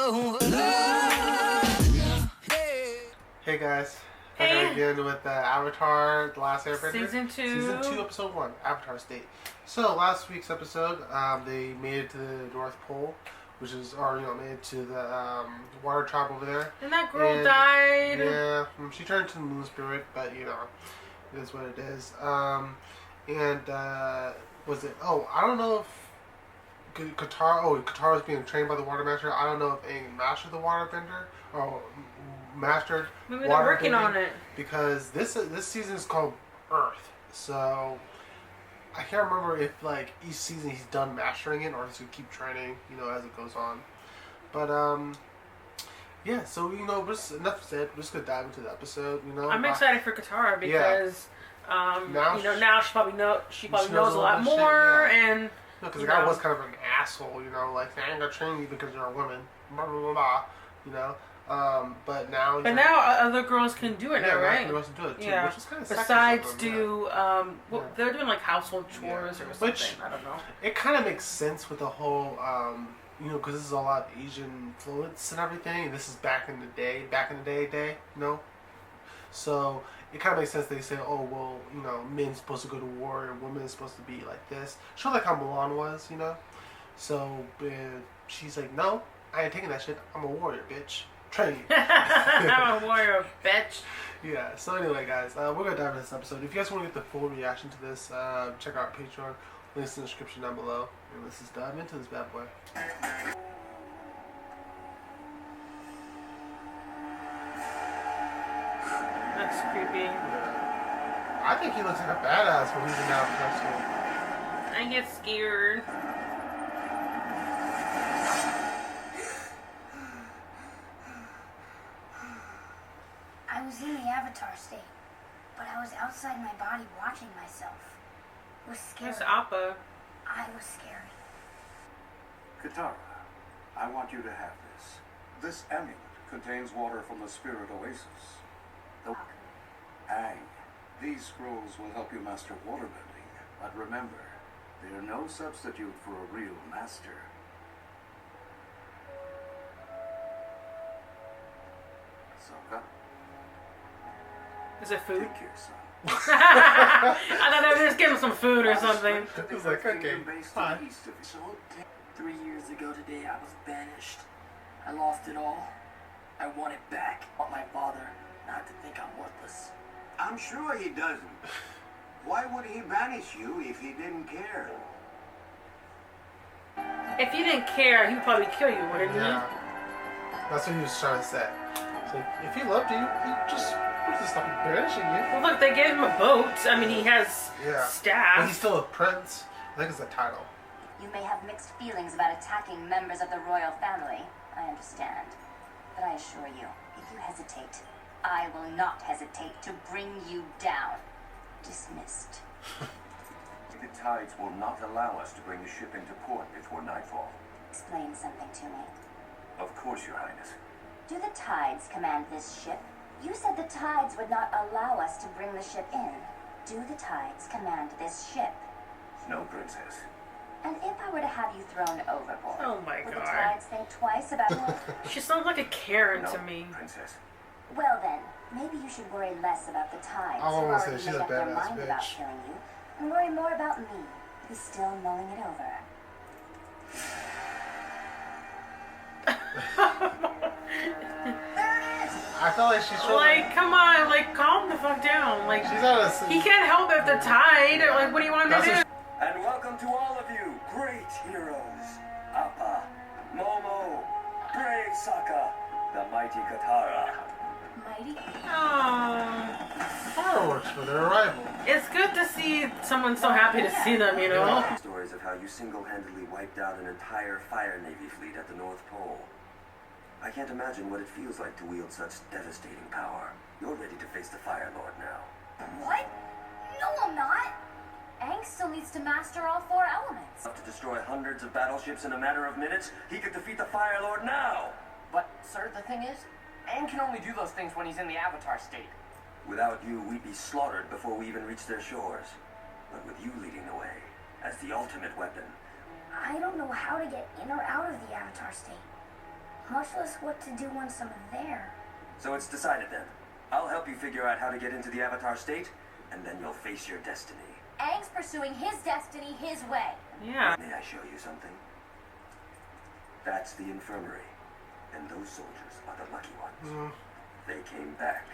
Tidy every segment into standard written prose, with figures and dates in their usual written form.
Hey guys, hey. back again with Avatar: The Last Airbender. Season 2. Season 2, Episode 1, Avatar State. So last week's episode, they made it to the North Pole, which is, made it to the water tribe over there. And that girl died. Yeah, she turned into the moon spirit, but it is what it is. Was it? Oh, I don't know if Katara was being trained by the water master. I don't know if Aang mastered the water bender or mastered. Maybe they're working on it, because this season is called Earth. So I can't remember if each season he's done mastering it or he's gonna keep training, as it goes on. But yeah. So enough said. We're just gonna dive into the episode. I'm excited for Katara because now she probably knows a lot more shit, and. Because the guy was kind of an asshole, I ain't gonna train you because you're a woman, blah blah blah, but now. But now other girls can do it now, right? Yeah, girls can do it too, which is kind of besides they're doing household chores or something. Which, I don't know. It kind of makes sense with the whole, because this is a lot of Asian influence and everything. And this is back in the day, so. It kind of makes sense. They say, "Oh well, men's supposed to go to war and women's supposed to be like this." Sure, like how Mulan was, So she's like, "No, I ain't taking that shit. I'm a warrior, bitch. Train you." I'm a warrior, bitch. Yeah. So anyway, guys, we're gonna dive into this episode. If you guys want to get the full reaction to this, check out our Patreon. Links in the description down below. And let's just dive into this bad boy. That's creepy. Yeah. I think he looks like a badass when he's in Avatar school. I get scared. I was in the Avatar state, but I was outside my body watching myself. It was scary. It's Appa. I was scared. Katara, I want you to have this. This amulet contains water from the spirit oasis. Aang, these scrolls will help you master waterbending, but remember, they are no substitute for a real master. Sokka? Is it food? Take care, son. I thought they were just give him some food or something. It was like, okay, fine. So, 3 years ago today, I was banished. I lost it all. I want it back. I want my father not to think I'm worthless. I'm sure he doesn't. Why would he banish you if he didn't care? If he didn't care, he would probably kill you, wouldn't he? Yeah. That's what he was trying to say. It's like, if he loved you, he just stop banishing you. Well, look, they gave him a boat. I mean, he has staff. But he's still a prince. I think it's the title. You may have mixed feelings about attacking members of the royal family. I understand. But I assure you, if you hesitate, I will not hesitate to bring you down. Dismissed. The tides will not allow us to bring the ship into port before nightfall. Explain something to me. Of course, Your Highness. Do the tides command this ship? You said the tides would not allow us to bring the ship in. Do the tides command this ship? No, Princess. And if I were to have you thrown overboard, oh my would God. the tides think twice about you? She sounds like a Karen No, to me. Princess. Well then, maybe you should worry less about the tides I who wanna say already she's made a up their badass mind about bitch. killing you, and worry more about me, who's still mulling it over. I feel like she's Like, come on, like, calm the fuck down. Like, she's out of he can't help if the tide. Like, what do you want him to do? And welcome to all of you, great heroes. Appa, Momo, brave Sokka, the mighty Katara. Mighty? Oh, fireworks for their arrival. it's good to see someone so happy to see them, you know? Stories of how you single-handedly wiped out an entire Fire Navy fleet at the North Pole. I can't imagine what it feels like to wield such devastating power. You're ready to face the Fire Lord now. What? No, I'm not. Aang still needs to master all 4 elements. To destroy hundreds of battleships in a matter of minutes, he could defeat the Fire Lord now! But, sir, the thing is, Aang can only do those things when he's in the Avatar state. Without you, we'd be slaughtered before we even reach their shores. But with you leading the way, as the ultimate weapon. I don't know how to get in or out of the Avatar state. much less what to do once I'm there. So it's decided then. I'll help you figure out how to get into the Avatar state, and then you'll face your destiny. Aang's pursuing his destiny his way. Yeah. May I show you something? That's the infirmary. And those soldiers are the lucky ones. They came back.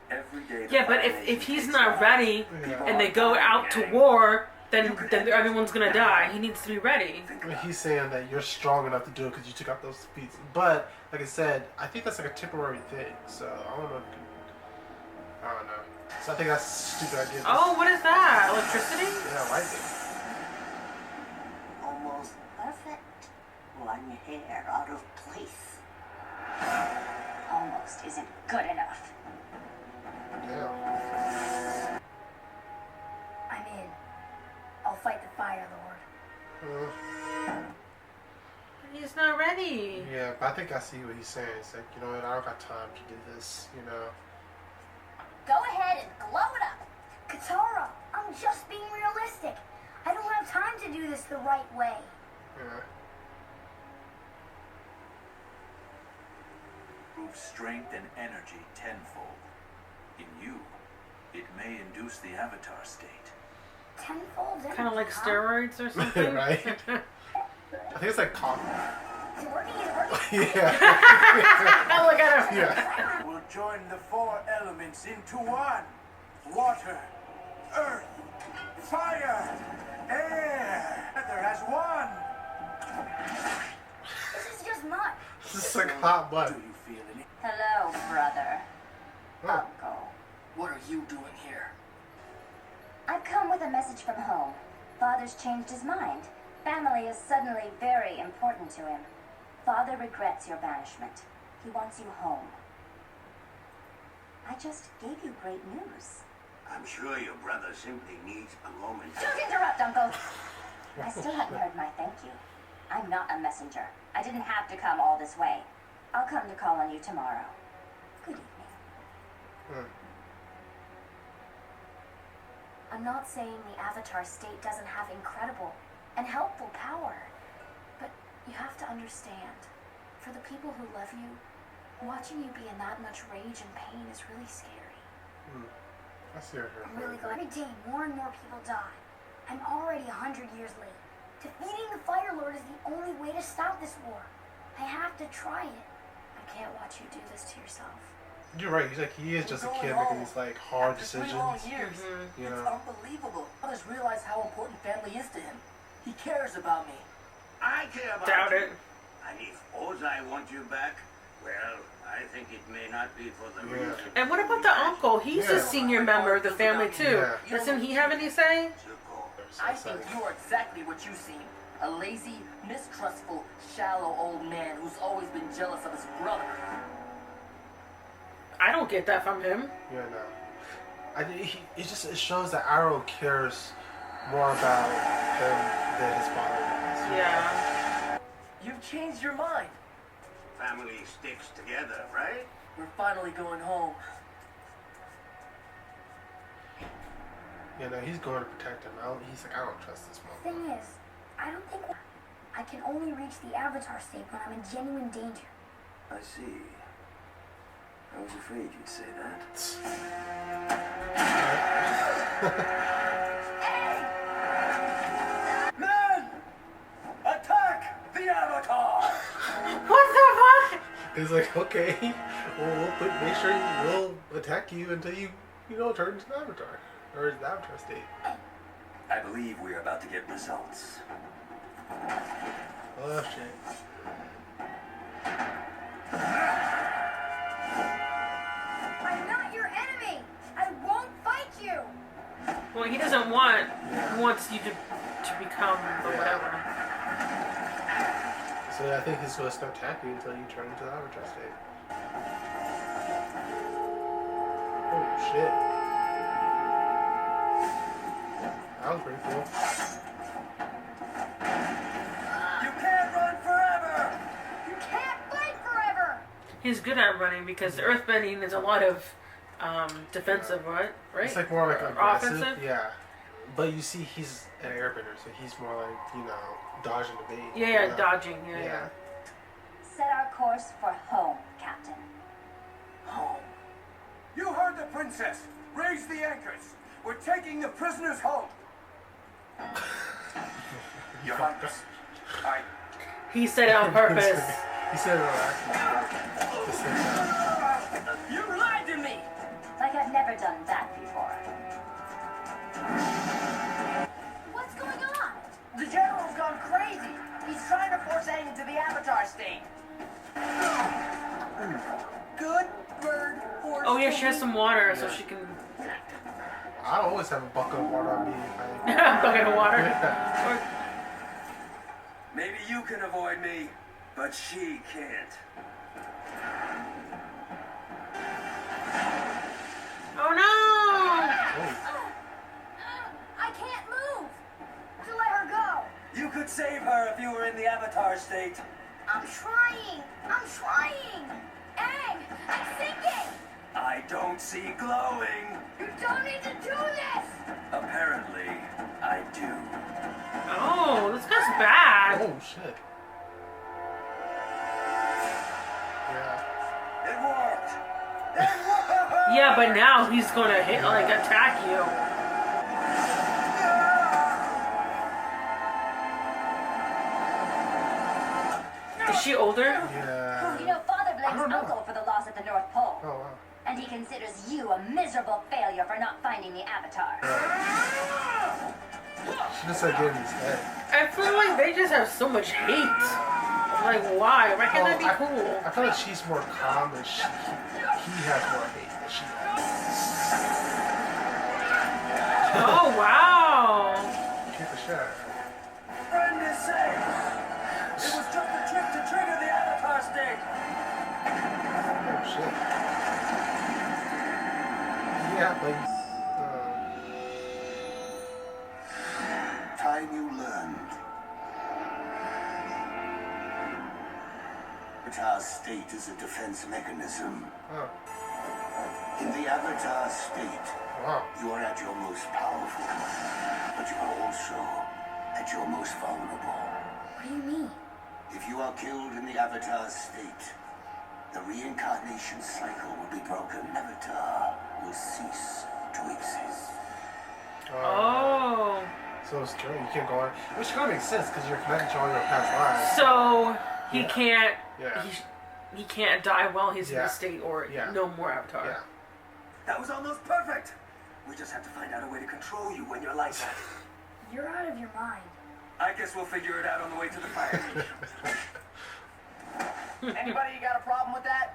Every day. Yeah, but if he's not ready and they go out to war, then everyone's gonna die. He needs to be ready. He's saying that you're strong enough to do it because you took out those feats. But like I said, I think that's like a temporary thing. So I don't know. I don't know. So I think that's a stupid idea. Oh, what is that? Electricity? Yeah, lightning. Almost perfect. One hair out of place. Almost isn't good enough. Yeah. I'm in. I'll fight the Fire Lord. He's not ready. Yeah, but I think I see what he's saying. It's like, you know what, I don't got time to do this, you know. Go ahead and glow it up. Katara, I'm just being realistic. I don't have time to do this the right way. Yeah. Prove strength and energy tenfold. In you, it may induce the Avatar state. Tenfold? Kind of like steroids or something. Right? I think it's like coffee. Is it working? Is it working? Yeah. Look at him. Yeah. We'll join the four elements into one. Water, earth, fire, air. There has one. This is just mud. This is like hot Do butt. you feel any? Hello, brother. Oh. Uncle. What are you doing here? I've come with a message from home. Father's changed his mind. Family is suddenly very important to him. Father regrets your banishment. He wants you home. I just gave you great news. I'm sure your brother simply needs a moment. Don't interrupt, Uncle. I still haven't heard my thank you. I'm not a messenger. I didn't have to come all this way. I'll come to call on you tomorrow. Good evening. I'm not saying the Avatar state doesn't have incredible and helpful power, but you have to understand, for the people who love you, watching you be in that much rage and pain is really scary. I see her. I'm really glad. Every day more and more people die. I'm already 100 years late. Defeating the Fire Lord is the only way to stop this war. I have to try it. I can't watch you do this to yourself. You're right. He's like, he is just a kid making these like hard After 3 decisions. long years, You it's know. unbelievable. I just realized how important family is to him. He cares about me. I care about Doubt you. it. And if Ozai wants you back, well, I think it may not be for the Yeah. reason. And what about the uncle? He's a senior member of the family too. Yeah. Doesn't he have any say? I think you are exactly what you seem. A lazy, mistrustful, shallow old man who's always been jealous of his brother. I don't get that from him. Yeah, no. It shows that Arrow cares more about him than his father does. Yeah. You've changed your mind. Family sticks together, right? We're finally going home. You know, he's going to protect him. He's like, I don't trust this The motherfucker. thing is, I don't think I can only reach the Avatar state when I'm in genuine danger. I see. I was afraid you'd say that. Men! Attack the Avatar! What the fuck? He's like, okay, well, make sure we'll attack you until you turn into an Avatar. Or the Avatar state. I believe we are about to get results. Oh, shit. I'm not your enemy! I won't fight you! Well, he doesn't want. He wants you to become or whatever. So I think he's going to start attacking you until you turn into the Avatar state. Oh, shit. That was pretty cool. You can't run forever! You can't fight forever! He's good at running because earthbending is a lot of defensive, right? It's like more like aggressive. Offensive? Yeah. But you see, he's an airbender, so he's more like, dodging the bait. Yeah, dodging. Yeah. set our course for home, Captain. Home. You heard the princess. Raise the anchors. We're taking the prisoners home. Your Highness, He said it on purpose. He said it on accident. You lied to me! Like I've never done that before. What's going on? The general's gone crazy. He's trying to force Aang into the Avatar state. Good bird force. Oh yeah, she has some water so she can. I always have a bucket of water on me. Bucket of water. Yeah. Maybe you can avoid me, but she can't. Oh no! I can't move. To let her go. You could save her if you were in the Avatar state. I'm trying. Aang, I'm sinking. I don't see glowing. You don't need to do this. Apparently, I do. Oh, this guy's bad. Oh shit. Yeah. It worked. Yeah, but now he's gonna hit, like, attack you. Is she older? Yeah. You know, Father I blames don't know. Uncle for the loss at the North Pole. Oh wow. And he considers you a miserable failure for not finding the Avatar. She just like getting his head. I feel like they just have so much hate. Like, why? Why can't that be I cool? feel like she's more calm and he has more hate than she has. Oh, wow. Kick the shit out of her. Friend is safe. It was just a trick to trigger the Avatar state. Oh shit. Yeah, but Time you learned. Avatar state is a defense mechanism. oh In the Avatar state, wow. you are at your most powerful, but you are also at your most vulnerable. What do you mean? If you are killed in the Avatar state, the reincarnation cycle will be broken. Avatar will cease to exist. Oh. So it's true. You can't go on. Which kind of makes sense because you're connected to all your past lives. So, he Yeah. can't... Yeah. He can't die while he's in Yeah. the state or Yeah. no more Avatar. Yeah. That was almost perfect. We just have to find out a way to control you when you're like that. You're out of your mind. I guess we'll figure it out on the way to the fire. Anybody got a problem with that?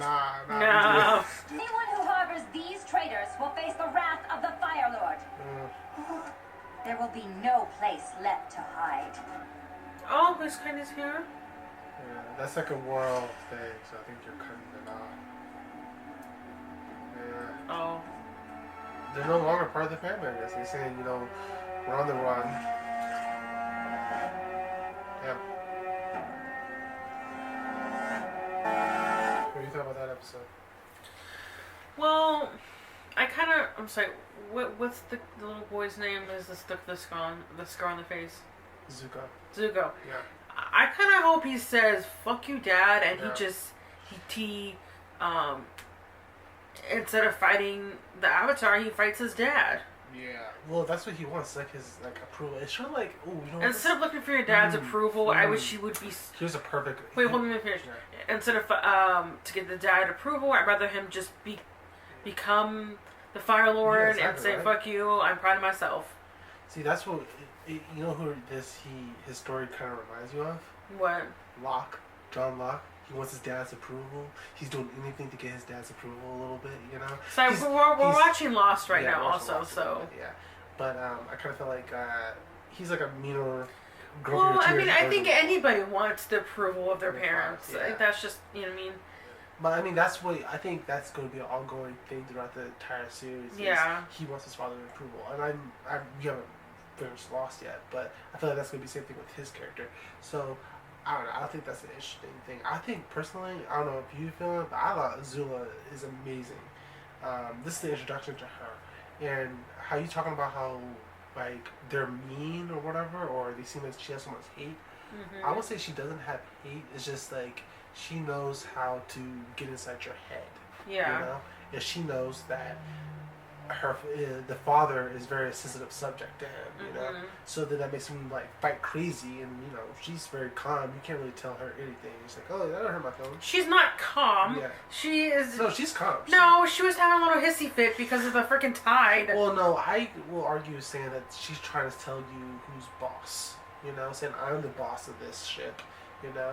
Nah. No. Anyone who harbors these traitors will face the wrath of the Fire Lord. There will be no place left to hide. Oh, this kind is here. Yeah, that's like a world thing, so I think you're cutting it off. Yeah. Oh. They're no longer part of the family, I guess. They're saying, we're on the run. Yeah. What do you thought about that episode? Well, I'm sorry, what's the little boy's name? Is the scar on the face? Zuko. Zuko. Yeah. I kind of hope he says "fuck you, Dad," and Yeah. he instead of fighting the Avatar, he fights his dad. Yeah. Well, that's what he wants, like his approval. It's sort of like, Instead of looking for your dad's approval, I wish he would be. Here's a perfect. Wait, hold me to finish. Yeah. Instead of to get the dad approval, I'd rather him just become the Fire Lord Yeah, and exactly, say right? "fuck you." I'm proud of myself. See, that's what you know who his story kind of reminds you of. What? Locke, John Locke. He wants his dad's approval. He's doing anything to get his dad's approval a little bit, So we're watching Lost right now, we're also. Lost a little So. bit, yeah. But I kind of feel like he's like a meaner. Well, I mean, I think anybody wants the approval of their Their parents. parents, yeah. That's just, you know what I mean? But I mean, I think that's going to be an ongoing thing throughout the entire series. is Yeah. He wants his father's approval, and we haven't finished Lost yet, but I feel like that's going to be the same thing with his character. So I don't know. I think that's an interesting thing. I think personally, I don't know if you feel it, but I thought Azula is amazing. This is the introduction to her, and how you talking about how like they're mean or whatever, or they seem like she has so much hate. I would say she doesn't have hate. It's just like she knows how to get inside your head. Yeah. You know, and she knows that the father is a very sensitive subject to him. You know, so that makes him like fight crazy, and you know she's very calm. You can't really tell her anything. She's like, oh, that don't hurt my feelings. She's not calm. Yeah. She is. No, she's calm. No, she was having a little hissy fit because of the freaking tide. Well, no, I will argue saying that she's trying to tell you who's boss. You know, saying I'm the boss of this ship. You know,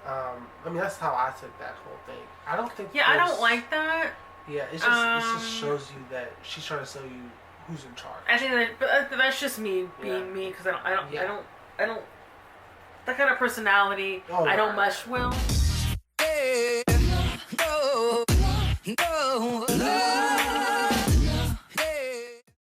I mean that's how I took that whole thing. I don't think. Yeah, I don't like that. Yeah, it just shows you that she's trying to tell you who's in charge. I think that that's just me being me because I don't that kind of personality I don't mesh well.